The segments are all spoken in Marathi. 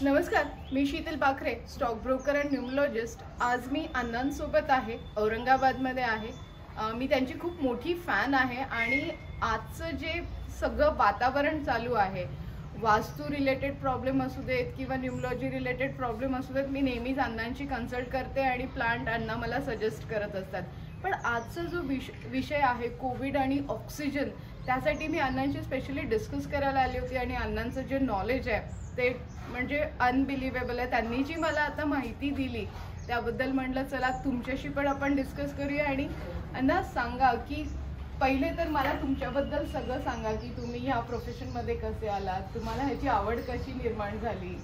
नमस्कार, मी शीतल पाखरे, स्टॉक ब्रोकर अँड न्यूमरोलॉजिस्ट. आज मी अण्णांसोबत आहे, औरंगाबादमध्ये आहे. मी त्यांची खूप मोठी फॅन आहे आणि आजचं जे सगळं वातावरण चालू आहे, वास्तू रिलेटेड प्रॉब्लेम असू देत किंवा न्यूमरोलॉजी रिलेटेड प्रॉब्लेम असू देत, मी नेहमीच अण्णांची कन्सल्ट करते आणि प्लांट अण्णा मला सजेस्ट करत असतात. पण आजचा जो विषय आहे कोविड आणि ऑक्सिजन, त्यासाठी मी अण्णांशी स्पेशली डिस्कस करायला आली होती आणि अण्णांचं जे नॉलेज आहे ते म्हणजे अनबिलिव्हेबल आहे. त्यांनी जी मला आता माहिती दिली त्याबद्दल म्हटलं चला तुमच्याशी पण आपण डिस्कस करूया. आणि अण्णा सांगा की पहिले तर मला तुमच्याबद्दल सगळं सांगा की तुम्ही ह्या प्रोफेशनमध्ये कसे आलात, तुम्हाला ह्याची आवड कशी निर्माण झाली.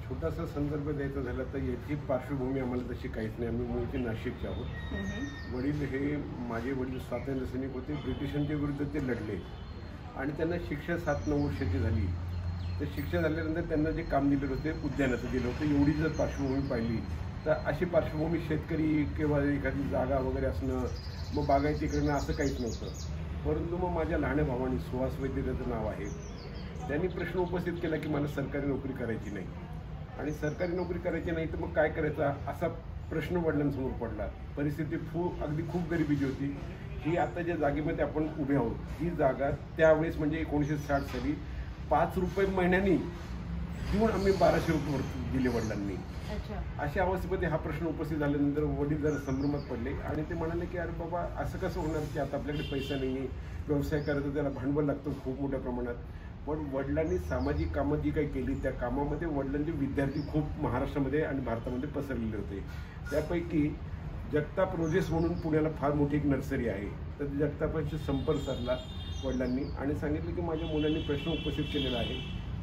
छोटासा संदर्भ द्यायचा झाला तर याची पार्श्वभूमी आम्हाला तशी काहीच नाही. आम्ही मूळचे नाशिकचे आहोत. वडील हे माझे वडील स्वातंत्र्य सैनिक होते. ब्रिटिशांच्या विरुद्ध ते लढले आणि त्यांना शिक्षा 7-9 वर्षाची झाली. तर शिक्षा झाल्यानंतर त्यांना जे काम दिलेलं होते उद्यानाचं दिलं होतं. एवढी जर पार्श्वभूमी पाहिली तर अशी पार्श्वभूमी शेतकरी किंवा एखादी जागा वगैरे असणं, मग बागायती करणं असं काहीच नव्हतं. परंतु मग माझ्या लहान भावाने सुहास वैद्यचं नाव आहे, त्यांनी प्रश्न उपस्थित केला की मला सरकारी नोकरी करायची नाही आणि सरकारी नोकरी करायची नाही तर मग काय करायचा असा प्रश्न वडिलांसमोर पडला. परिस्थिती अगदी खूप गरिबीची होती. ही आता ज्या जागेमध्ये आपण उभे आहोत ही जागा त्यावेळेस म्हणजे 1960 साली 5 रुपये महिन्यानी देऊन आम्ही 1200 रुपये दिले वडिलांनी. अशा अवस्थेमध्ये हा प्रश्न उपस्थित झाल्यानंतर वडील जरा संभ्रमात पडले आणि ते म्हणाले की अरे बाबा असं कसं होणार की आता आपल्याकडे पैसा नाही आहे, व्यवसाय करायचा त्याला भांडवल लागतं खूप मोठ्या प्रमाणात. पण वडिलांनी सामाजिक कामं जी काही केली त्या कामामध्ये वडिलांचे विद्यार्थी खूप महाराष्ट्रामध्ये आणि भारतामध्ये पसरलेले होते. त्यापैकी जगताप रोजेस म्हणून पुण्याला फार मोठी एक नर्सरी आहे. तर जगतापाशी संपर्क साधला वडिलांनी आणि सांगितलं की माझ्या मुलांनी प्रश्न उपस्थित केलेला आहे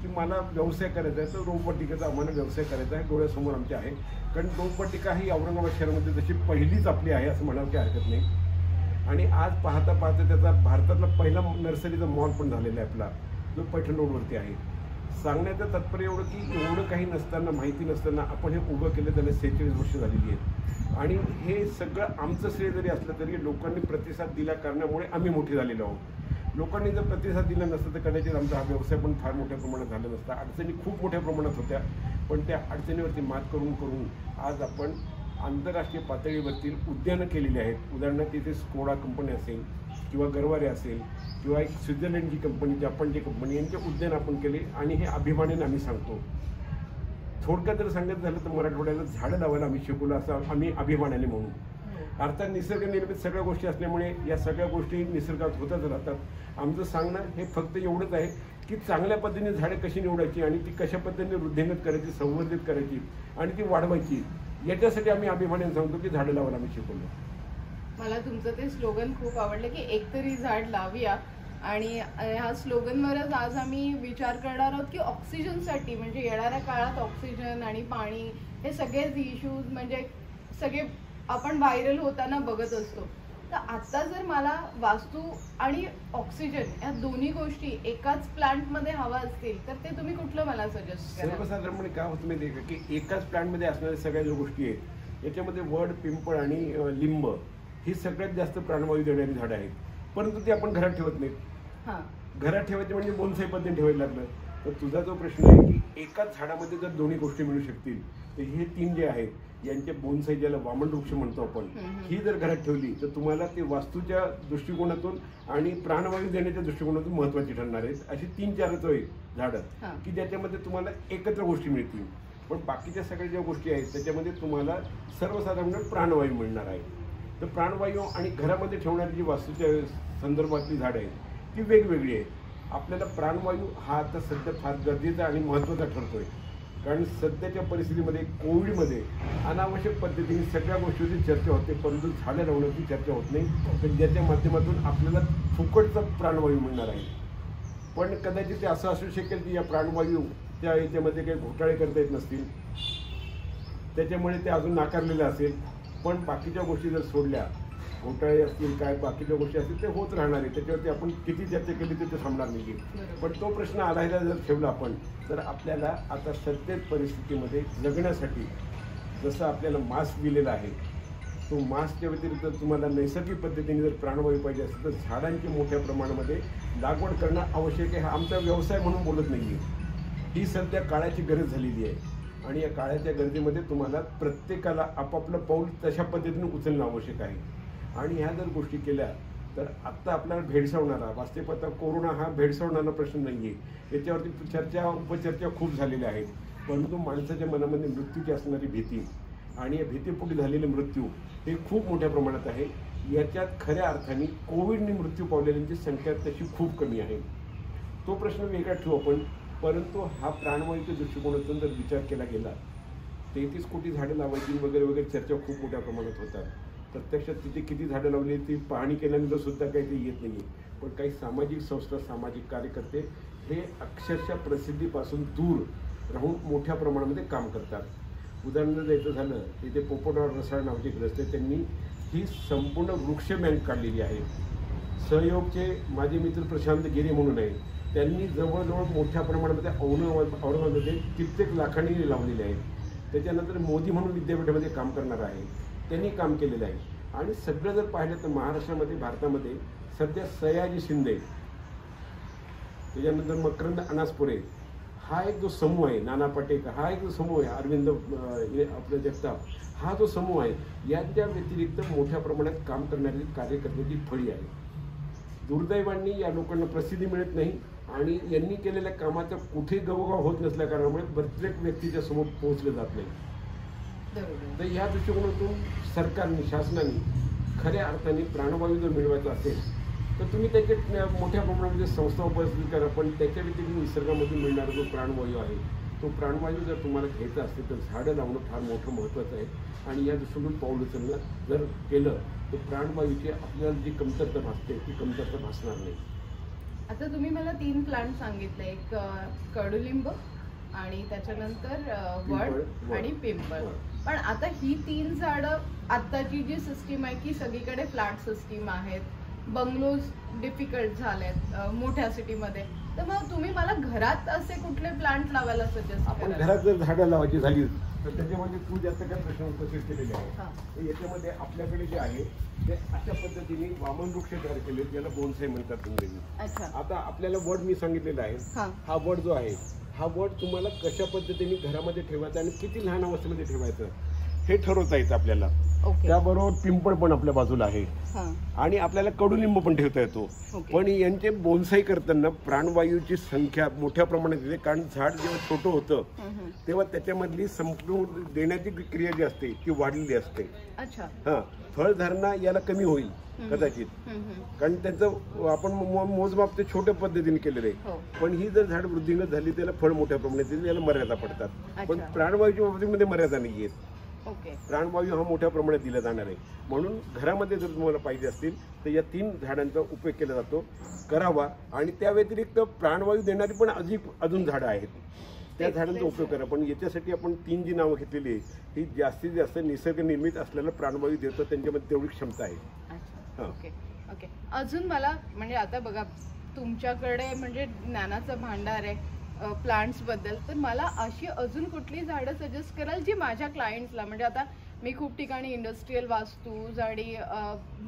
की मला व्यवसाय करायचा आहे. तर रोपवाटिकेचा आम्हाला व्यवसाय करायचा आहे, डोळ्यासमोर आमच्या आहे. कारण रोपवाटिका ही औरंगाबाद शहरामध्ये तशी पहिलीच आपली आहे असं म्हणावं काही हरकत नाही. आणि आज पाहता पाहता त्याचा भारतातला पहिला नर्सरीचा मॉल पण झालेला आहे आपला, जो पैठण रोडवरती आहे. सांगण्याचं तात्पर्य एवढं की एवढं काही नसताना, माहिती नसताना आपण हे उभं केलं. त्याला 46 वर्ष झालेली आहेत आणि हे सगळं आमचं श्रेय जरी असलं तरी लोकांनी प्रतिसाद दिल्या कारणामुळे आम्ही मोठे झालेलो आहोत. लोकांनी जर प्रतिसाद दिला नसता तर कदाचित आमचा हा व्यवसाय पण फार मोठ्या प्रमाणात झाला नसता. अडचणी खूप मोठ्या प्रमाणात होत्या, पण त्या अडचणीवरती मात करून आज आपण आंतरराष्ट्रीय पातळीवरती उद्यानं केलेली आहेत. उदाहरणार्थ तिथे स्कोडा कंपनी असेल किंवा गरवारे असेल किंवा एक स्वित्झर्लंडची कंपनी, जपानची कंपनी यांचे उद्यान आपण केले आणि हे अभिमानाने आम्ही सांगतो. थोडक्यात जर सांगायचं झालं तर मराठवाड्याला झाडं लावायला आम्ही शिकवलं असं आम्ही अभिमानाने म्हणू. अर्थात निसर्ग निर्मित सगळ्या गोष्टी असल्यामुळे या सगळ्या गोष्टी निसर्गात होतच राहतात. आमचं सांगणं हे फक्त एवढंच आहे की चांगल्या पद्धतीने झाडे कशी निवडायची आणि ती कशा पद्धतीने वृद्धिंगत करायची, संवर्धित करायची आणि ती वाढवायची, याच्यासाठी आम्ही अभिमानाने सांगतो की झाडं लावायला आम्ही शिकवलं. मला तुमचं ते स्लोगन खूप आवडलं की एकतरी झाड लावूया. आणि ह्या स्लोगनवरच आज आम्ही विचार करणार आहोत की ऑक्सिजनसाठी म्हणजे येणाऱ्या काळात ऑक्सिजन आणि पाणी हे सगळेच इश्यूज म्हणजे सगळे आपण व्हायरल होताना बघत असतो. तर आता जर मला वास्तू आणि ऑक्सिजन या दोन्ही गोष्टी एकाच प्लांटमध्ये हवा असतील तर ते तुम्ही कुठलं मला सजेस्ट करा. सर्वसाधारणपणे काय होतं माहिती आहे की एकाच प्लांटमध्ये असणाऱ्या सगळ्या ज्या गोष्टी आहेत याच्यामध्ये वड, पिंपळ आणि लिंब ही सगळ्यात जास्त प्राणवायू देणारी झाडं आहेत. परंतु ते आपण घरात ठेवत नाहीत. घरात ठेवायचे म्हणजे बोनसाई पद्धतीने ठेवायला लागलं. तर तुझा जो प्रश्न आहे की एकाच झाडामध्ये जर दोन्ही गोष्टी मिळू शकतील तर हे 3 जे आहेत यांचे बोनसाई, ज्याला वामन वृक्ष म्हणतो आपण, ही जर घरात ठेवली तर तुम्हाला ते वास्तूच्या दृष्टिकोनातून आणि प्राणवायू देण्याच्या दृष्टिकोनातून महत्त्वाची ठरणार आहेत. अशी 3-4 झाडं की ज्याच्यामध्ये तुम्हाला एकत्र गोष्टी मिळतील. पण बाकीच्या सगळ्या ज्या गोष्टी आहेत त्याच्यामध्ये तुम्हाला सर्वसाधारण प्राणवायू मिळणार आहे. तर प्राणवायू आणि घरामध्ये ठेवणारी जी वास्तूच्या संदर्भातली झाडं आहेत ती वेगवेगळी आहेत. आपल्याला प्राणवायू हा आता सध्या फार गरजेचा आणि महत्त्वाचा ठरतोय. कारण सध्याच्या परिस्थितीमध्ये कोविडमध्ये अनावश्यक पद्धतीने सगळ्या गोष्टींची चर्चा होते, परंतु झाडं लावण्याची चर्चा होत नाही. तर ज्याच्या माध्यमातून आपल्याला फुकटचा प्राणवायू मिळणार आहे. पण कदाचित ते असं असू शकेल की या प्राणवायू त्या याच्यामध्ये काही घोटाळे करता येत नसतील, त्याच्यामुळे ते अजून नाकारलेलं असेल. पण बाकीच्या गोष्टी जर सोडल्या, घोटाळे असतील काय बाकीच्या गोष्टी असतील ते होत राहणार आहे. त्याच्यावरती आपण किती चर्चा केली ते थांबणार नाही. पण तो प्रश्न आधायला जर ठेवला आपण तर आपल्याला आता सध्या परिस्थितीमध्ये जगण्यासाठी जसं आपल्याला मास्क दिलेला आहे तो मास्कच्या व्यतिरिक्त तुम्हाला नैसर्गिक पद्धतीने जर प्राणवायू पाहिजे असेल तर झाडांची मोठ्या प्रमाणामध्ये लागवड करणं आवश्यक आहे. हा आमचा व्यवसाय म्हणून बोलत नाही आहे. ही सध्या काळाची गरज झालेली आहे आणि या काळाच्या गरजेमध्ये तुम्हाला प्रत्येकाला आपापलं पाऊल तशा पद्धतीने उचलणं आवश्यक आहे. आणि ह्या जर गोष्टी केल्या तर आत्ता आपल्याला भेडसावणारा वास्तविक कोरोना हा भेडसावणारा प्रश्न नाही आहे. याच्यावरती उपचर्चा खूप झालेल्या आहेत. परंतु माणसाच्या मनामध्ये मृत्यूची असणारी भीती आणि या भीतीपोटी झालेले मृत्यू हे खूप मोठ्या प्रमाणात आहे. याच्यात खऱ्या अर्थाने कोविडने मृत्यू पावलेल्यांची संख्या तशी खूप कमी आहे. तो प्रश्न वेगळा ठेवू आपण. परंतु हा प्राणवायूच्या दृष्टिकोनातून जर विचार केला गेला 33 कोटी झाडं लावायची वगैरे वगैरे चर्चा खूप मोठ्या प्रमाणात होतात. प्रत्यक्षात तिथे किती झाडं लावली ती पाहणी केल्यानंतर सुद्धा काही ते येत नाही. पण काही सामाजिक संस्था सामाजिक कार्यकर्ते हे अक्षरशः प्रसिद्धीपासून दूर राहून मोठ्या प्रमाणामध्ये काम करतात. उदाहरण द्यायचं झालं तिथे पोपटराव रसाळ नावाचे ग्रस्त त्यांनी ही संपूर्ण वृक्ष बँक काढलेली आहे. सहयोगचे माझे मित्र प्रशांत गिरे म्हणून आहे, त्यांनी जवळजवळ मोठ्या प्रमाणामध्ये औरंगाबादमध्ये कित्येक लाखांनी लावलेले आहेत. त्याच्यानंतर मोदी म्हणून विद्यापीठामध्ये काम करणार आहे, त्यांनी काम केलेलं आहे. आणि सगळं जर पाहिलं तर महाराष्ट्रामध्ये भारतामध्ये सध्या सयाजी शिंदे, त्याच्यानंतर मकरंद अनासपुरे हा एक जो समूह आहे, नाना पाटेकर हा एक जो समूह आहे, अरविंद आपलं जगताप हा जो समूह आहे, यांच्या व्यतिरिक्त मोठ्या प्रमाणात काम करणारी कार्यकर्त्याची फळी आहे. दुर्दैवाने या लोकांना प्रसिद्धी मिळत नाही आणि यांनी केलेल्या कामाचा कुठे गवगाव होत नसल्या कारणामुळे प्रत्येक व्यक्तीच्या समोर पोहोचलं जात नाही. तर या दृष्टिकोनातून सरकारने शासनाने खऱ्या अर्थाने प्राणवायू जर मिळवायचा असेल तर तुम्ही त्याचे मोठ्या प्रमाणामध्ये संस्था उपस्थित करा. पण त्याच्या व्यतिरिक्त निसर्गामध्ये मिळणारा जो प्राणवायू आहे तो प्राणवायू जर तुम्हाला घ्यायचा असेल तर झाडं लावणं फार मोठं महत्त्वाचं आहे. आणि या दृष्टीतून पाऊल उचलणं जर केलं तर प्राणवायूची आपल्याला जी कमतरता भासते ती कमतरता भासणार नाही. आता तुम्ही मला 3 प्लांट सांगितले, एक कडुलिंब आणि त्याच्यानंतर वड आणि पिंपळ. पण आता ही 3 झाडं आत्ताची जी सिस्टीम आहे की सगळीकडे फ्लॅट सिस्टीम आहेत, बंगलोज डिफिकल्ट झालेत मोठ्या सिटीमध्ये, तर मग तुम्ही मला घरात असे कुठले प्लांट लावायला सजेस्ट आपण घरात जर झाडं लावायची झाली तर त्याच्यामध्ये तू जास्त काय प्रश्न उपस्थित केलेले आहे. याच्यामध्ये आपल्याकडे जे आहे ते अशा पद्धतीने वामन वृक्ष तयार केले, ज्याला बोनसाई म्हणतात इंग्रजी. आता आपल्याला वड मी सांगितलेला आहे, हा वड जो आहे हा वड तुम्हाला कशा पद्धतीने घरामध्ये ठेवायचा आणि किती लहान अवस्थेमध्ये ठेवायचं हे ठरवता येतं आपल्याला. त्याबरोबर पिंपळ पण आपल्या बाजूला आहे आणि आपल्याला कडुलिंब पण ठेवता येतो. पण यांचे बोनसाई करताना प्राणवायूची संख्या मोठ्या प्रमाणात येते. कारण झाड जेव्हा छोटं होतं तेव्हा त्याच्यामधली संपूर्ण देण्याची क्रिया जी असते ती वाढलेली असते. फळधारणा याला कमी होईल कदाचित, कारण त्याचं आपण मोजमाप ते छोट्या पद्धतीने केलेलं आहे. पण ही जर झाड वृद्धिंगत झाली त्याला फळ मोठ्या प्रमाणात येते, याला मर्यादा पडतात. पण प्राणवायूच्या बाबतीमध्ये मर्यादा नाही आहेत. प्राणवायू हा मोठ्या प्रमाणात दिला जाणार आहे. म्हणून घरामध्ये जर तुम्हाला पाहिजे असतील तर या 3 झाडांचा उपयोग केला जातो, करावा. आणि त्या व्यतिरिक्त प्राणवायू देणारी पण अजून झाडं आहेत, त्या झाडांचा उपयोग करा. पण याच्यासाठी आपण 3 जी नावं घेतलेली आहे ही जास्तीत जास्त निसर्ग निर्मित असलेला प्राणवायू देतो, त्यांच्यामध्ये तेवढी क्षमता आहे. ओके. अजून मला म्हणजे आता बघा तुमच्याकडे म्हणजे ज्ञानाचं भांडार आहे प्लांट्स बद्दल, तर मला अशी अजून कुठली झाडं सजेस्ट कराल जी माझ्या क्लायंट्सला, म्हणजे आता मी खूप ठिकाणी इंडस्ट्रीयल वास्तूज आणि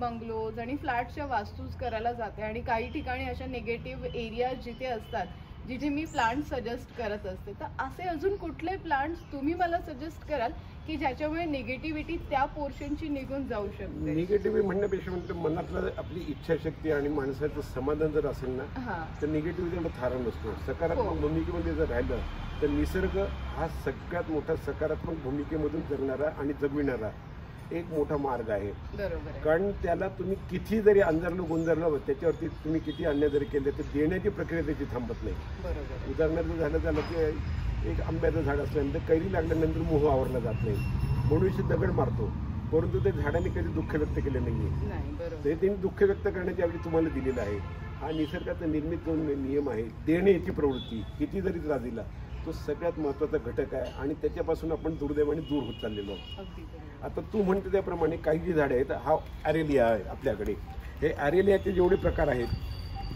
बंगलोज आणि फ्लॅटच्या वास्तूज करायला जाते आणि काही ठिकाणी अशा निगेटिव्ह एरिया जिथे असतात जिथे मी प्लांट सजेस्ट करत असते, तर असे अजून कुठले प्लांट्स तुम्ही मला सजेस्ट कराल की ज्याच्यामुळे निगेटिव्हिटी त्या पोर्शनची निघून जाऊ शकते? निगेटिव्हिटी म्हणण्यापेक्षा म्हणजे मनातलं आपली इच्छाशक्ती आणि माणसाचं समाधान जर असेल ना तर निगेटिव्हिटीला थारा नसतो. सकारात्मक भूमिकेमध्ये जर राहिलं तर निसर्ग हा सगळ्यात मोठा सकारात्मक भूमिकेमधून जगणारा आणि जगविणारा एक मोठा मार्ग आहे. कारण त्याला तुम्ही किती जरी अंधारलं गोंधळलं त्याच्यावरती तुम्ही किती अन्याय जरी केले तर देण्याची प्रक्रिया त्याची थांबत नाही. उदाहरणार्थ झालं की एक आंब्याचं झाड असल्यानंतर कैरी लागल्यानंतर मोह आवरला जात नाही, मनुष्य दगड मारतो, परंतु ते झाडाने कधी दुःख व्यक्त केले नाहीये. ते त्यांनी दुःख व्यक्त करण्याची आवडी तुम्हाला दिलेला आहे. हा निसर्गाचा निर्मित जो नियम आहे देण्याची प्रवृत्ती किती जरी त्रास दिला तो सगळ्यात महत्त्वाचा घटक आहे आणि त्याच्यापासून आपण दुर्दैवाने दूर होत चाललेलो आहोत. आता तू म्हणते त्याप्रमाणे काही जी झाडे आहेत, हा ॲरेलिया आहे आपल्याकडे. हे ॲरेलियाचे जेवढे प्रकार आहेत,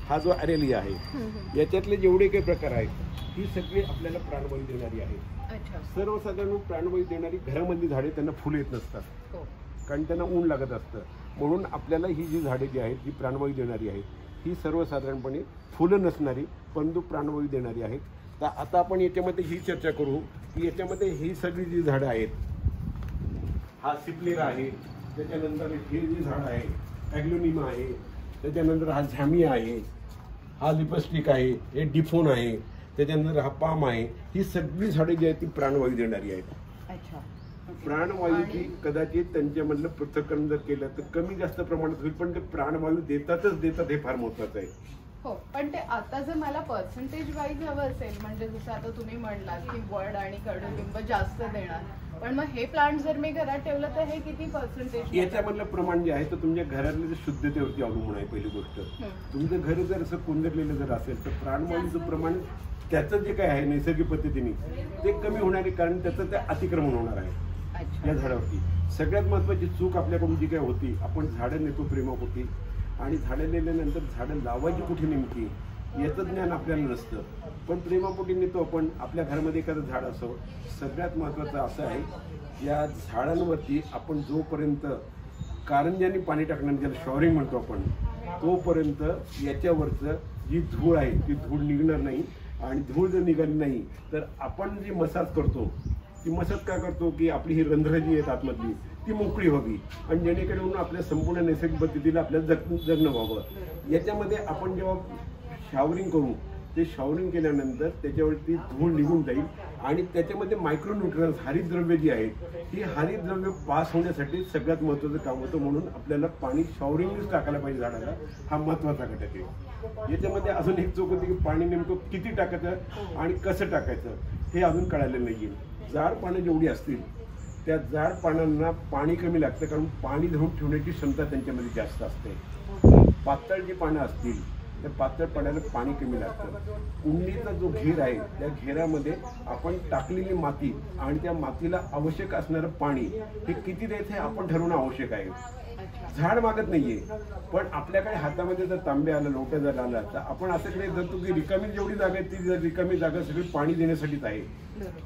हा जो ॲरेलिया आहे याच्यातले जेवढे काही प्रकार आहेत ही सगळी आपल्याला प्राणवायू देणारी आहेत. सर्वसाधारण प्राणवायू देणारी घरामधली झाडे त्यांना फुलं येत नसतात, कारण त्यांना ऊन लागत असतं. म्हणून आपल्याला ही जी झाडे जी आहेत जी प्राणवायू देणारी आहेत ही सर्वसाधारणपणे फुलं नसणारी परंतु प्राणवायू देणारी आहेत. तर आता आपण याच्यामध्ये ही चर्चा करू की याच्यामध्ये ही सगळी जी झाडं आहेत, हा सिप्लेरा आहे, त्याच्यानंतर हे जी झाड आहे ॲग्लोनिमा आहे, त्याच्यानंतर हा झॅमिया आहे, हा लिपस्टिक आहे, हे डिफोन आहे, त्याच्यानंतर हा पाम आहे. ही सगळी झाडे जी आहेत ती प्राणवायू देणारी आहेत. अच्छा. प्राणवायूची कदाचित त्यांच्यामधलं पृथक्करण जर केलं तर कमी जास्त प्रमाणात होईल, पण ते प्राणवायू देतात हे फार महत्वाचं आहे. हो, पण ते आता जर मला पर्सेंटेज वाईज हवं असेल, म्हणजे जसं आता तुम्ही म्हणलात की वड आणि कडुलिंब जास्त देणार, पण मग हे प्लांट जर मी घरात ठेवलं तर हे किती पर्सेंटेज? याच्यामधलं प्रमाण जे आहे तर तुमच्या घरातल्या शुद्धतेवरती अवलंबून आहे. पहिली गोष्ट, तुमचं घर जर असं कुंदरलेलं जर असेल तर प्राणवायूचं प्रमाण त्याचं जे काय आहे नैसर्गिक पद्धतीने ते कमी होणार आहे, कारण त्याचं ते अतिक्रमण होणार आहे या झाडावरती. सगळ्यात महत्वाची चूक आपल्याकडून जी काय होती, आपण झाडं नेतो प्रेमापोटी आणि झाडं नेल्यानंतर झाडं लावायची कुठे नेमकी याचं ज्ञान आपल्याला नसतं, पण प्रेमापोटी नेतो आपण. आपल्या घरामध्ये एखादं झाड असो, सगळ्यात महत्त्वाचं असं आहे या झाडांवरती आपण जोपर्यंत कारंजाने पाणी टाकणार, ज्याला शॉवरिंग म्हणतो आपण, तोपर्यंत याच्यावरचं जी धूळ आहे ती धूळ निघणार नाही. आणि धूळ जर निघाली नाही तर आपण जी मसाज करतो ती मसाज काय करतो की आपली ही रंध्र जी आहेत आतमधली ती मोकळी व्हावी आणि जेणेकरून आपल्या संपूर्ण नैसर्गिक पद्धतीला आपल्याला जगणं व्हावं. याच्यामध्ये आपण जेव्हा शॉवरिंग करू, ते शॉवरिंग केल्यानंतर त्याच्यावरती धूळ निघून जाईल आणि त्याच्यामध्ये मायक्रोन्यूट्रन्स हरितद्रव्य जी आहेत ही हरितद्रव्य पास होण्यासाठी सगळ्यात महत्त्वाचं काम होतं. म्हणून आपल्याला पाणी शॉवरिंगच टाकायला पाहिजे झाडाला, हा महत्त्वाचा घटक आहे. याच्यामध्ये अजून एक चूक होती की पाणी नेमकं किती टाकायचं आणि कसं टाकायचं हे अजून कळालेलं नाही आहे. जाड पानं जेवढी असतील त्या जाड पानांना पाणी कमी लागतं, कारण पाणी धरून ठेवण्याची क्षमता त्यांच्यामध्ये जास्त असते. पातळ जी पानं असतील त्या पातळ पाण्याला पाणी कमी लागतं. कुंडीचा जो घेर आहे त्या घेरामध्ये आपण टाकलेली माती आणि त्या मातीला आवश्यक असणारं पाणी हे किती द्यायचं हे आपण ठरवणं आवश्यक आहे. झाड मागत नाहीये, पण आपल्याकडे हातामध्ये जर तांबे आलं, लोटा जर आला तर आपण असं काही धरतो की रिकामी जेवढी जागा आहे ती रिकामी जागा सगळी पाणी देण्यासाठीच आहे.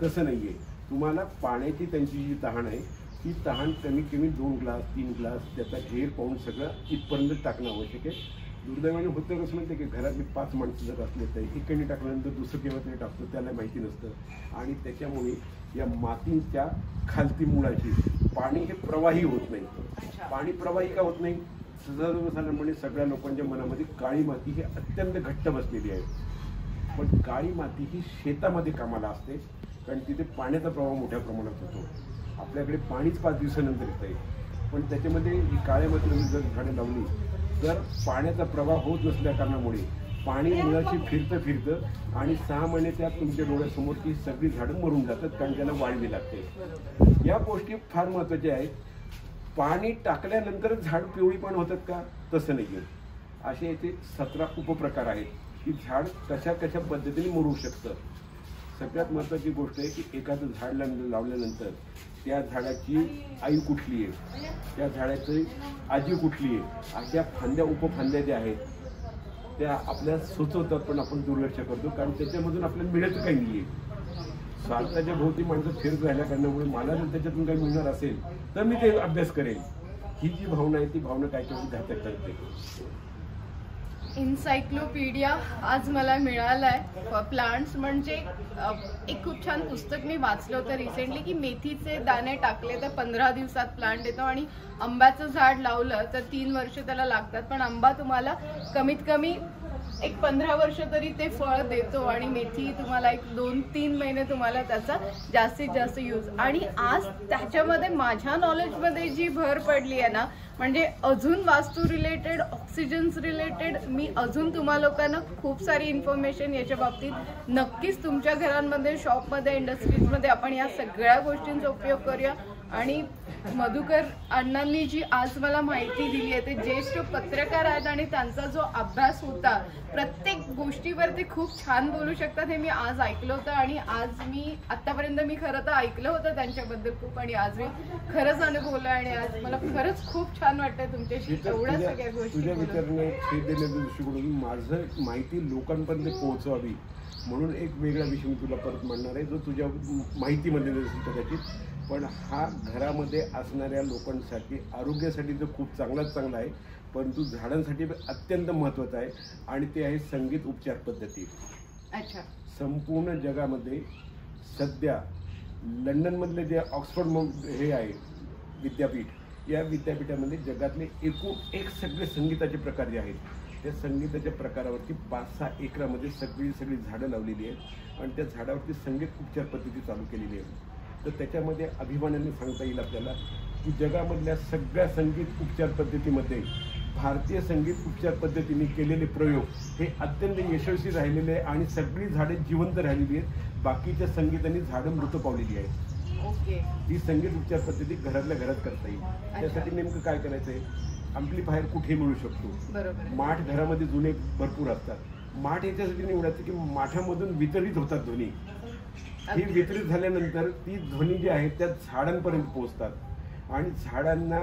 तसं नाहीये. तुम्हाला पाण्याची त्यांची जी तहान आहे ती तहान कमीत कमी 2 ग्लास 3 ग्लास त्याचा घेर पाहून सगळं इथपर्यंत टाकणं आवश्यक आहे. दुर्दैवाने होतं कसं म्हणते की घरातली 5 माणसं जर असले तर एकाने टाकल्यानंतर दुसरं केव्हा तरी टाकतो, त्याला माहिती नसतं आणि त्याच्यामुळे या मातीच्या खालती मुळाची पाणी हे प्रवाही होत नाही. पाणी प्रवाही का होत नाही? सर्वसाधारणपणे सगळ्या लोकांच्या मनामध्ये काळी माती ही अत्यंत घट्ट बसलेली आहे, पण काळी माती ही शेतामध्ये कामाला असते, कारण तिथे पाण्याचा प्रवाह मोठ्या प्रमाणात होतो. आपल्याकडे पाणीच 5 दिवसानंतर येत आहे, पण त्याच्यामध्ये ही काळ्या मातीमध्ये जर झाडं लावली तर पाण्याचा प्रवाह होत नसल्या कारणामुळे पाणी मुळाशी फिरतं आणि 6 महिने त्यात तुमच्या डोळ्यासमोर ती सगळी झाडं मरून जातात, कारण त्याला वाळवी लागते. या गोष्टी फार महत्त्वाच्या आहेत. पाणी टाकल्यानंतरच झाड पिवळी पण होतात का? तसं नाही आहे. असे याचे 17 उपप्रकार आहेत की झाड कशा कशा पद्धतीने मरू शकतं. सगळ्यात महत्त्वाची गोष्ट आहे की एखादं झाड लावल्यानंतर त्या झाडाची आई कुठली आहे, त्या झाडाची आजी कुठली आहे, अशा फांद्या उपफांद्या ज्या आहेत त्या आपल्याला सुचवतात, पण आपण दुर्लक्ष करतो, कारण त्याच्यामधून आपल्याला मिळत काही नाही आहे. स्वार्थाच्या भोवती माणसं फिरत राहिल्या कारणामुळे मला जर त्याच्यातून काही मिळणार असेल तर मी ते अभ्यास करेन. ही जी भावना आहे ती भावना काहीतरी घातक करते. इन्सायक्लोपीडिया आज मला मिळालाय. प्लांट्स म्हणजे एक खूप छान पुस्तक मी वाचलं होतं रिसेंटली की मेथीचे दाणे टाकले तर 15 दिवसात प्लांट येतो आणि आंब्याचं झाड लावलं तर 3 वर्ष त्याला लागतात, पण आंबा तुम्हाला कमीत कमी एक 15 वर्ष तरी ते फळ देतो आणि मेथी तुम्हाला एक 2-3 महिने तुम्हाला त्याचा जास्तीत जास्त यूज. आणि आज त्याच्यामध्ये माझ्या नॉलेजमध्ये जी भर पडली आहे ना, म्हणजे अजून वास्तू रिलेटेड, ऑक्सिजन्स रिलेटेड मी अजून तुम्हा लोकांना खूप सारी इन्फॉर्मेशन याच्या बाबतीत नक्कीच तुमच्या घरांमध्ये, शॉपमध्ये, इंडस्ट्रीजमध्ये आपण या सगळ्या गोष्टींचा उपयोग करूया. आणि मधुकर अण्णांनी जी आज मला माहिती दिली आहे, ते ज्येष्ठ पत्रकार आहेत आणि त्यांचा जो अभ्यास होता प्रत्येक गोष्टीवर ते खूप छान बोलू शकतात हे मी आज ऐकलं होतं. आणि आज मी आतापर्यंत मी खरं तर ऐकलं होतं त्यांच्याबद्दल खूप, आणि आज मी खरंच अनुभवलं आणि आज मला खरंच खूप छान वाटतंय तुमच्याशी एवढ्या सगळ्या गोष्टी. माझं माहिती लोकांपर्यंत पोहोचवावी म्हणून एक वेगळा विषय मी तुला परत मांडणार आहे, जो तुझ्या माहितीमध्ये नसेल कदाचित, पण हा घरामध्ये असणाऱ्या लोकांसाठी आरोग्यासाठी तर खूप चांगला आहे, परंतु झाडांसाठी अत्यंत महत्त्वाचा आहे आणि ते आहे संगीत उपचार पद्धती. अच्छा. संपूर्ण जगामध्ये सध्या लंडनमधले जे ऑक्सफर्ड हे आहे विद्यापीठ, या विद्यापीठामध्ये जगातले एकूण एक सगळे संगीताचे प्रकार जे आहेत त्या संगीताच्या प्रकारावरती 5-6 एकरामध्ये सगळी झाडं लावलेली आहेत आणि त्या झाडावरती संगीत उपचार पद्धती चालू केलेली आहे. तर त्याच्यामध्ये अभिमानाने सांगता येईल आपल्याला की जगामधल्या सगळ्या संगीत उपचार पद्धतीमध्ये भारतीय संगीत उपचार पद्धतीने केलेले प्रयोग हे अत्यंत यशस्वी राहिलेले आहे आणि सगळी झाडे जिवंत राहिलेली आहेत. बाकीच्या संगीतांनी झाडं मृत पावलेली आहेत. ही संगीत उपचार पद्धती घरातल्या घरात करता येईल. त्यासाठी नेमकं काय करायचं आहे, अँप्लिफायर कुठे मिळू शकतो. माठ घरामध्ये जुने भरपूर असतात. माठ याच्यासाठी निवडायचं की माठामधून वितरित होतात ध्वनी. ही वितरित झाल्यानंतर ती ध्वनी जी आहे त्या झाडांपर्यंत पोहोचतात आणि झाडांना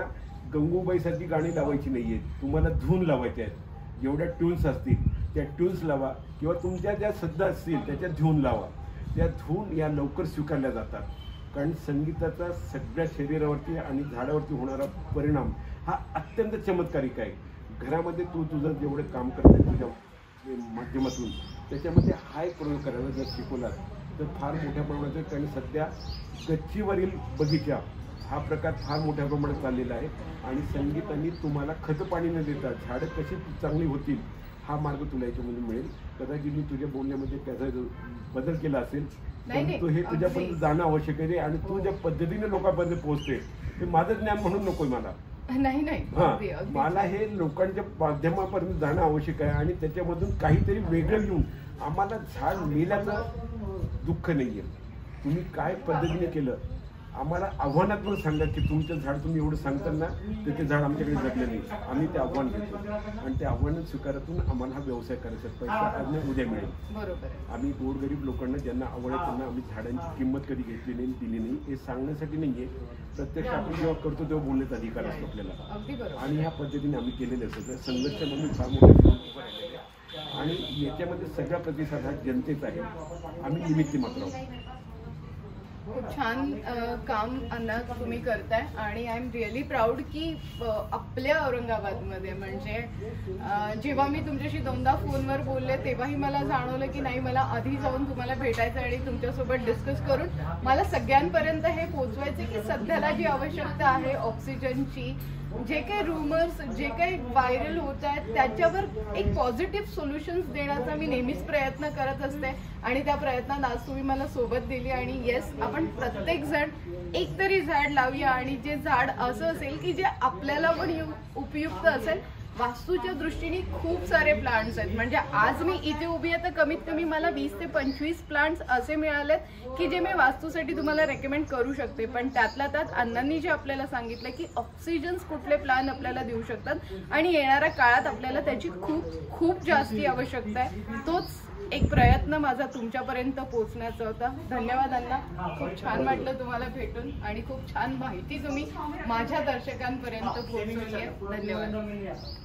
गंगूबाईसारखी गाणी लावायची नाहीये, तुम्हाला धून लावायचे आहेत. जेवढ्या ट्यून्स असतील त्या ट्यून्स लावा किंवा तुमच्या ज्या सद्दा असतील त्याच्या धून लावा. त्या धून या लवकर स्वीकारल्या जातात, कारण संगीताचा सगळ्या शरीरावरती आणि झाडावरती होणारा परिणाम हा अत्यंत चमत्कारिक आहे. घरामध्ये तू तुझं जेवढं काम करते तुझ्या माध्यमातून त्याच्यामध्ये हा एक प्रयोग करायला जर शिकवला तर फार मोठ्या प्रमाणात. कारण सध्या गच्चीवरील बगीचा हा प्रकार फार मोठ्या प्रमाणात चाललेला आहे आणि संगीतांनी तुम्हाला खत पाणी न देता झाडं कशी चांगली होतील हा मार्ग तुला याच्यामध्ये मिळेल. कदाचित मी तुझ्या बोलण्यामध्ये त्याचा बदल केला असेल, परंतु हे तुझ्यापर्यंत जाणं आवश्यक आहे आणि तू ज्या पद्धतीने लोकांपर्यंत पोहोचते ते माझं ज्ञान म्हणून नकोय मला. नाही मला हे लोकांच्या माध्यमापर्यंत जाणं आवश्यक आहे आणि त्याच्यामधून काहीतरी वेगळं घेऊन आम्हाला झाड मेल्याचं दुःख नाहीये. तुम्ही काय पद्धतीने केलं आम्हाला आव्हानात्मक सांगा की तुमचं झाड तुम्ही एवढं सांगताना तर ते झाड आमच्याकडे जगलं नाही. आम्ही ते आव्हान घेतो आणि त्या आव्हान स्वीकारातून आम्हाला हा व्यवसाय करायचा. पैसा आज उद्या मिळेल. बरोबर. आम्ही गोरगरीब लोकांना ज्यांना आवड आहे त्यांना आम्ही झाडांची किंमत कधी घेतली नाही, दिली नाही हे सांगण्यासाठी नाहीये. प्रत्यक्ष आपण जेव्हा करतो तेव्हा बोलण्याचा अधिकार असतो आपल्याला आणि ह्या पद्धतीने आम्ही केलेले असतो. संघर्षामधून फार मोठे उभं राहिलेले आहे आणि याच्यामध्ये सगळा प्रतिसाद हा जनतेचा आहे. आम्ही निमित्त मात्र आहोत. खूप छान काम अण्णा तुम्ही करताय आणि आय एम रिअली प्राऊड की आपल्या औरंगाबादमध्ये म्हणजे जेव्हा मी तुमच्याशी 2दा फोनवर बोलले तेव्हाही मला जाणवलं की नाही, मला आधी जाऊन तुम्हाला भेटायचं आणि तुमच्यासोबत डिस्कस करून मला सगळ्यांपर्यंत हे पोहोचवायचं की सध्याला जी आवश्यकता आहे ऑक्सिजनची, जे काही रूमर्स जे काही व्हायरल होत आहेत त्याच्यावर एक पॉझिटिव्ह सोल्युशन्स देण्याचा मी नेहमीच प्रयत्न करत असते आणि त्या प्रयत्नात आज तुम्ही मला सोबत दिली. आणि येस, आपण प्रत्येक जण एक तरी झाड लावूया आणि जे झाड असं असेल की जे आपल्याला पण उपयुक्त असेल. वास्तूच्या दृष्टीने खूप सारे प्लांट्स आहेत. म्हणजे आज मी इथे उभी आहे तर कमीत कमी मला 20 ते 25 प्लांट्स असे मिळालेत की जे मी वास्तूसाठी तुम्हाला रेकमेंड करू शकते. पण त्यातल्या त्यात अण्णांनी जे आपल्याला सांगितलं की ऑक्सिजन्स कुठले प्लांट आपल्याला देऊ शकतात आणि येणाऱ्या काळात आपल्याला त्याची खूप खूप जास्ती आवश्यकता आहे. तोच एक प्रयत्न माझा तुमच्यापर्यंत पोहोचण्याचा होता. धन्यवाद अण्णा. खूप छान वाटलं तुम्हाला भेटून आणि खूप छान माहिती तुम्ही माझ्या दर्शकांपर्यंत पोहोचवली आहे. धन्यवाद.